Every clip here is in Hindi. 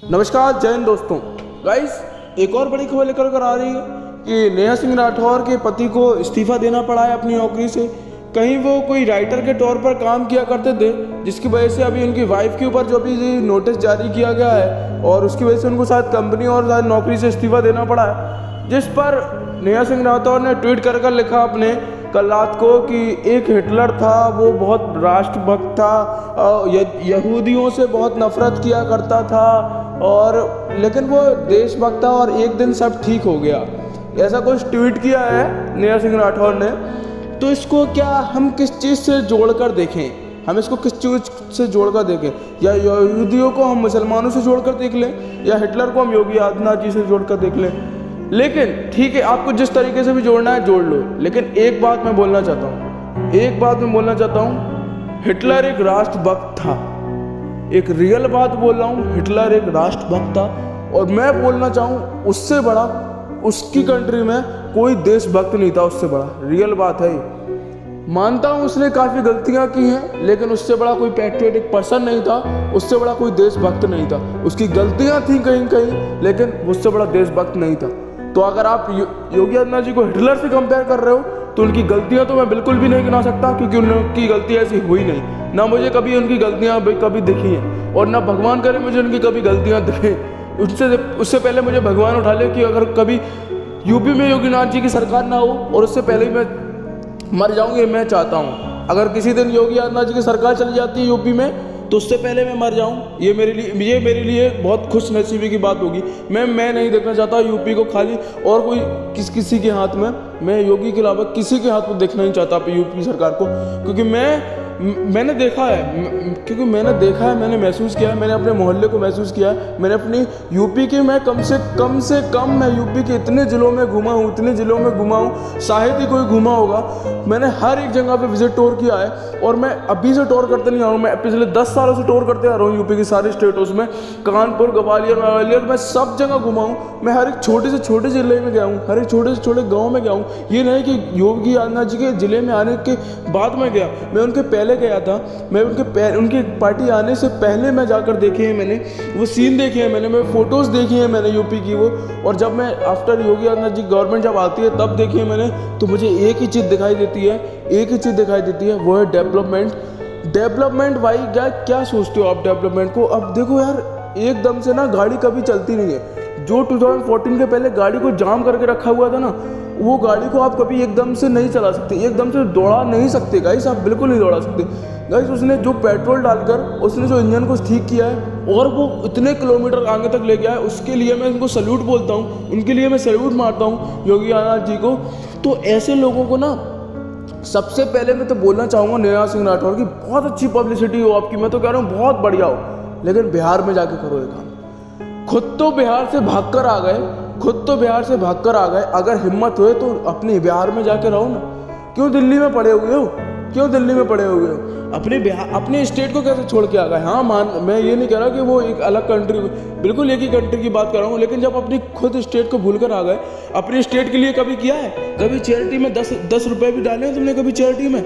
नमस्कार जय हिंद दोस्तों। गाइस, एक और बड़ी खबर लेकर आ रही है कि नेहा सिंह राठौर के पति को इस्तीफा देना पड़ा है अपनी नौकरी से। कहीं वो कोई राइटर के तौर पर काम किया करते थे, जिसकी वजह से अभी उनकी वाइफ के ऊपर जो भी नोटिस जारी किया गया है और उसकी वजह से उनको शायद कंपनी और शायद नौकरी से इस्तीफा देना पड़ा है। जिस पर नेहा सिंह राठौर ने ट्वीट कर लिखा अपने कल रात को कि एक हिटलर था, वो बहुत राष्ट्रभक्त था, यहूदियों से बहुत नफरत किया करता था और लेकिन वो देशभक्त था और एक दिन सब ठीक हो गया। ऐसा कुछ ट्वीट किया है नेहा सिंह राठौर ने। तो इसको क्या हम किस चीज़ से जोड़कर देखें, हम इसको किस चीज़ से जोड़कर देखें? या यहूदियों को हम मुसलमानों से जोड़कर देख लें, या हिटलर को हम योगी आदित्यनाथ जी से जोड़कर देख लें। लेकिन ठीक है, आपको जिस तरीके से भी जोड़ना है जोड़ लो। लेकिन एक बात मैं बोलना चाहता हूँ, हिटलर एक राष्ट्रभक्त था। एक रियल बात बोल रहा हूँ, हिटलर एक राष्ट्रभक्त था और मैं बोलना चाहूँ उससे बड़ा उसकी कंट्री में कोई देशभक्त नहीं था। उससे बड़ा रियल बात है। मानता हूँ उसने काफ़ी गलतियाँ की हैं, लेकिन उससे बड़ा कोई पैट्रियोटिक पर्सन नहीं था, उससे बड़ा कोई देशभक्त नहीं था। उसकी गलतियाँ थी कहीं कहीं, लेकिन उससे बड़ा देशभक्त नहीं था। तो अगर आप योगी आदित्यनाथ जी को हिटलर से कंपेयर कर रहे हो तो उनकी गलतियां तो मैं बिल्कुल भी नहीं गिना सकता, क्योंकि उनकी गलतियां ऐसी हुई नहीं। ना मुझे कभी उनकी गलतियां कभी दिखी हैं और ना भगवान करे मुझे उनकी कभी गलतियां दिखें। उससे पहले मुझे भगवान उठा ले कि अगर कभी यूपी में योगी आदित्यनाथ जी की सरकार ना हो और उससे पहले ही मैं मर जाऊँ, ये मैं चाहता हूँ। अगर किसी दिन योगी आदित्यनाथ जी की सरकार चली जाती है यूपी में तो उससे पहले मैं मर जाऊं, ये मेरे लिए बहुत खुश नसीबी की बात होगी। मैं नहीं देखना चाहता यूपी को खाली और कोई किसी के हाथ में। मैं योगी के अलावा किसी के हाथ में देखना नहीं चाहता यूपी सरकार को, क्योंकि मैंने देखा है, मैंने महसूस किया है, मैंने अपने मोहल्ले को महसूस किया है। मैंने अपनी यूपी के मैं कम से कम मैं यूपी के इतने ज़िलों में घुमा हूँ, शायद ही कोई घुमा होगा। मैंने हर एक जगह पे विजिट टूर किया है और मैं अभी से टूर करते नहीं आ रहा हूँ, मैं पिछले 10 सालों से टूर करते आ रहा हूँ यूपी की सारी स्टेटों में। कानपुर, ग्वालियर, मैं सब जगह घुमा हूँ। मैं हर एक छोटे से छोटे ज़िले में गया हूँ, हर एक छोटे से छोटे गाँव में गया हूँ। ये नहीं कि योगी आदित्यनाथ जी के ज़िले में आने के बाद में गया, मैं उनके पहले गया था। मैं उनकी पार्टी आने से पहले मैं जाकर देखे हैं, मैंने वो सीन देखे हैं, मैंने फ़ोटोज़ देखी हैं मैंने यूपी की वो। और जब मैं आफ्टर योगी आदित्यनाथ जी गवर्नमेंट जब आती है तब देखी है मैंने, तो मुझे एक ही चीज़ दिखाई देती है, वो है डेवलपमेंट। भाई क्या सोचते हो आप डेवलपमेंट को? अब देखो यार, एकदम से ना गाड़ी कभी चलती नहीं है। जो 2014 के पहले गाड़ी को जाम करके रखा हुआ था ना, वो गाड़ी को आप कभी एकदम से नहीं चला सकते, एकदम से दौड़ा नहीं सकते गाइस, आप बिल्कुल नहीं दौड़ा सकते गाइस। उसने जो पेट्रोल डालकर उसने जो इंजन को ठीक किया है और वो इतने किलोमीटर आगे तक ले गया है, उसके लिए मैं उनको सल्यूट बोलता हूँ, उनके लिए मैं सल्यूट मारता हूँ योगी आदित्यनाथ जी को। तो ऐसे लोगों को ना सबसे पहले मैं तो बोलना चाहूँगा नेहा सिंह राठौर की बहुत अच्छी पब्लिसिटी हो आपकी, मैं तो कह रहा हूँ बहुत बढ़िया हो, लेकिन बिहार में जाके करो ये काम। खुद तो बिहार से भाग कर आ गए, अगर हिम्मत हुए तो अपने बिहार में जाके रहो ना। क्यों दिल्ली में पड़े हुए हो? अपने स्टेट को कैसे छोड़ के आ गए? हाँ, मैं ये नहीं कह रहा कि वो एक अलग कंट्री, बिल्कुल एक ही कंट्री की बात कर रहा हूँ, लेकिन जब अपनी खुद स्टेट को भूल कर आ गए, अपनी स्टेट के लिए कभी किया है? कभी चैरिटी में 10 रुपये भी डाले हैं तुमने कभी चैरिटी में?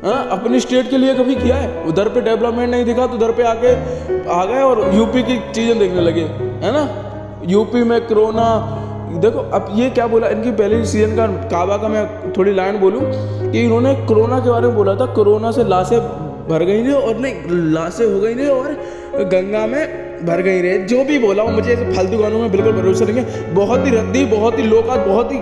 हाँ, अपनी स्टेट के लिए कभी किया है? उधर पे डेवलपमेंट नहीं दिखा तो उधर पे आके आ गए और यूपी की चीज़ें देखने लगे, है ना। यूपी में कोरोना देखो, अब ये क्या बोला इनकी पहले सीजन का काबा का मैं थोड़ी लाइन बोलूँ कि इन्होंने कोरोना के बारे में बोला था, कोरोना से लाशें भर गई नहीं, और नहीं लाशें हो गई नहीं और गंगा में भर गई रहे, जो भी बोला वो मुझे ऐसे फालतू गानों में बिल्कुल भरोसा नहीं है। बहुत ही रद्दी, बहुत ही लोकात, बहुत ही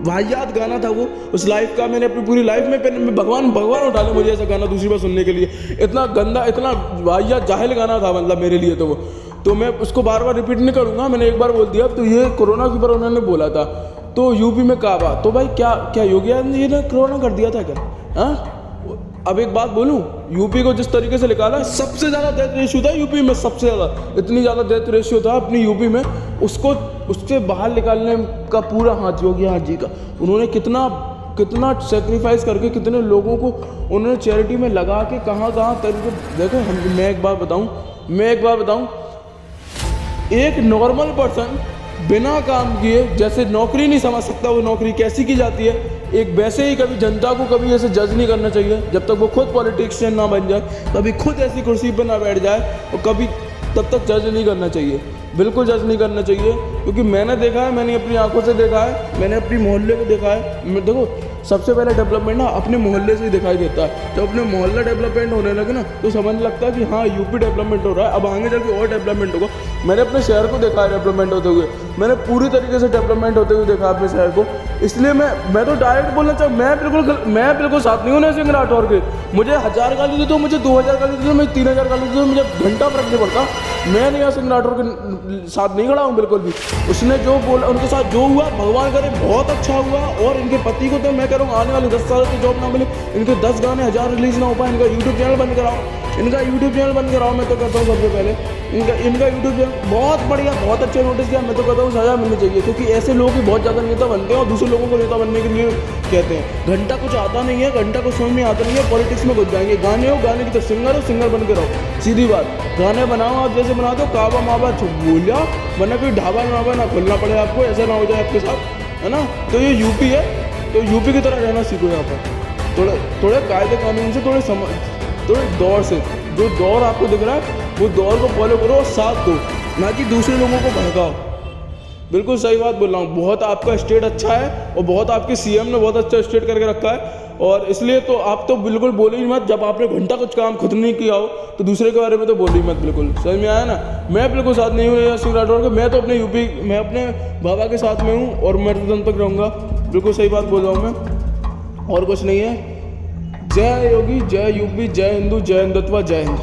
वाहियात गाना था वो उस लाइफ का। मैंने अपनी पूरी लाइफ में भगवान उठा ले मुझे ऐसा गाना दूसरी बार सुनने के लिए। इतना गंदा, इतना वाहियात जाहिल गाना था मतलब मेरे लिए तो मैं उसको बार बार रिपीट नहीं करूँगा, मैंने एक बार बोल दिया। तो ये कोरोना के ऊपर उन्होंने बोला था, तो यूपी में काबा, तो भाई क्या योगी आदित्यनाथ जी ने कोरोना कर दिया था क्या? हाँ, अब एक बात बोलूँ, यूपी को जिस तरीके से निकाला, सबसे ज़्यादा डेथ रेशियो था यूपी में, सबसे ज़्यादा, इतनी ज़्यादा डेथ रेशियो था अपनी यूपी में, उससे बाहर निकालने का पूरा हाथ योगी आदित्यनाथ जी का। उन्होंने कितना सेक्रीफाइस करके कितने लोगों को उन्होंने चैरिटी में लगा के कहाँ तरीके। देखो मैं एक बात बताऊँ, एक नॉर्मल पर्सन बिना काम किए जैसे नौकरी नहीं समझ सकता वो नौकरी कैसी की जाती है, एक वैसे ही कभी जनता को कभी ऐसे जज नहीं करना चाहिए जब तक वो खुद पॉलिटिशियन ना बन जाए, कभी खुद ऐसी कुर्सी पर ना बैठ जाए और कभी तब तक जज नहीं करना चाहिए, बिल्कुल जज नहीं करना चाहिए। क्योंकि मैंने देखा है, मैंने अपनी आंखों से देखा है, मैंने अपनी मोहल्ले को देखा है। देखो सबसे पहले डेवलपमेंट ना अपने मोहल्ले से ही दिखाई देता है। जब अपने मोहल्ला डेवलपमेंट होने लगे ना तो समझ लगता है कि हाँ यूपी डेवलपमेंट हो रहा है, अब आगे चल के और डेवलपमेंट होगा। मैंने अपने शहर को देखा है डेवलपमेंट होते हुए, मैंने पूरी तरीके से डेवलपमेंट होते हुए देखा अपने शहर को। इसलिए मैं तो डायरेक्ट बोलना चाहूँ, मैं बिल्कुल साथ नहीं हूँ नैया सिंह राठौर के। मुझे 1000 गाली दे दो, मुझे 2000 गाली दे दो, मुझे 3000 गाली दे दो, मुझे घंटा फर्क नहीं पड़ता। मैं नैया सिंह राठौर के साथ नहीं खड़ा हूँ बिल्कुल भी। उसने जो बोला, उनके साथ जो हुआ भगवान करे बहुत अच्छा हुआ। और इनके पति को तो मैं कह रहा हूँ आने वाले 10 साल की जॉब ना मिले, इनके 10 गाने 1000 रिलीज ना हो पाए, इनका यूट्यूब चैनल बंद कराओ, इनका यूट्यूब चैनल बंद कराओ। मैं तो कहता हूँ सबसे पहले इनका यूट्यूब चैनल बहुत बढ़िया, बहुत अच्छा नोटिस किया। मैं तो कहता हूँ सजा मिलनी चाहिए, क्योंकि ऐसे लोग ही बहुत ज़्यादा नेता बनते हैं और दूसरे लोगों को नेता बनने के लिए कहते हैं। घंटा कुछ आता नहीं है, घंटा कुछ समझ में आता नहीं है, पॉलिटिक्स में घुस जाएंगे। गाने हो, गाने की तो सिंगर हो, सिंगर बन के रहो, सीधी बात। गाने बनाओ आप जैसे बनाते हो, काबा माबा बोल जाओ, वरना कोई ढाबा माबा ना खोलना पड़े आपको, ऐसा ना हो जाए आपके साथ, है ना। तो ये यूपी है, तो यूपी की तरह रहना सीखो यहाँ पर। थोड़े कायदे कानून से, थोड़े दौर से, जो दौर आपको दिख रहा है वो दौर को फॉलो करो और साथ दो, ना कि दूसरे लोगों को भड़काओ। बिल्कुल सही बात बोल रहा हूँ। बहुत आपका स्टेट अच्छा है और बहुत आपके सीएम ने बहुत अच्छा स्टेट करके रखा है, और इसलिए तो आप तो बिल्कुल बोलो ही मत। जब आपने घंटा कुछ काम खुद नहीं किया हो तो दूसरे के बारे में तो बोलो ही मत। बिल्कुल समझ में आया ना। मैं बिल्कुल साथ नहीं हूँ नैया सिंह राठौर के। मैं तो अपने यूपी, मैं अपने बाबा के साथ में हूँ और मैं तो तक रहूँगा। बिल्कुल सही बात बोल रहा हूँ मैं, और कुछ नहीं है। जय योगी, जय यूपी, जय हिंदू, जय हिंदुत्व, जय हिंद।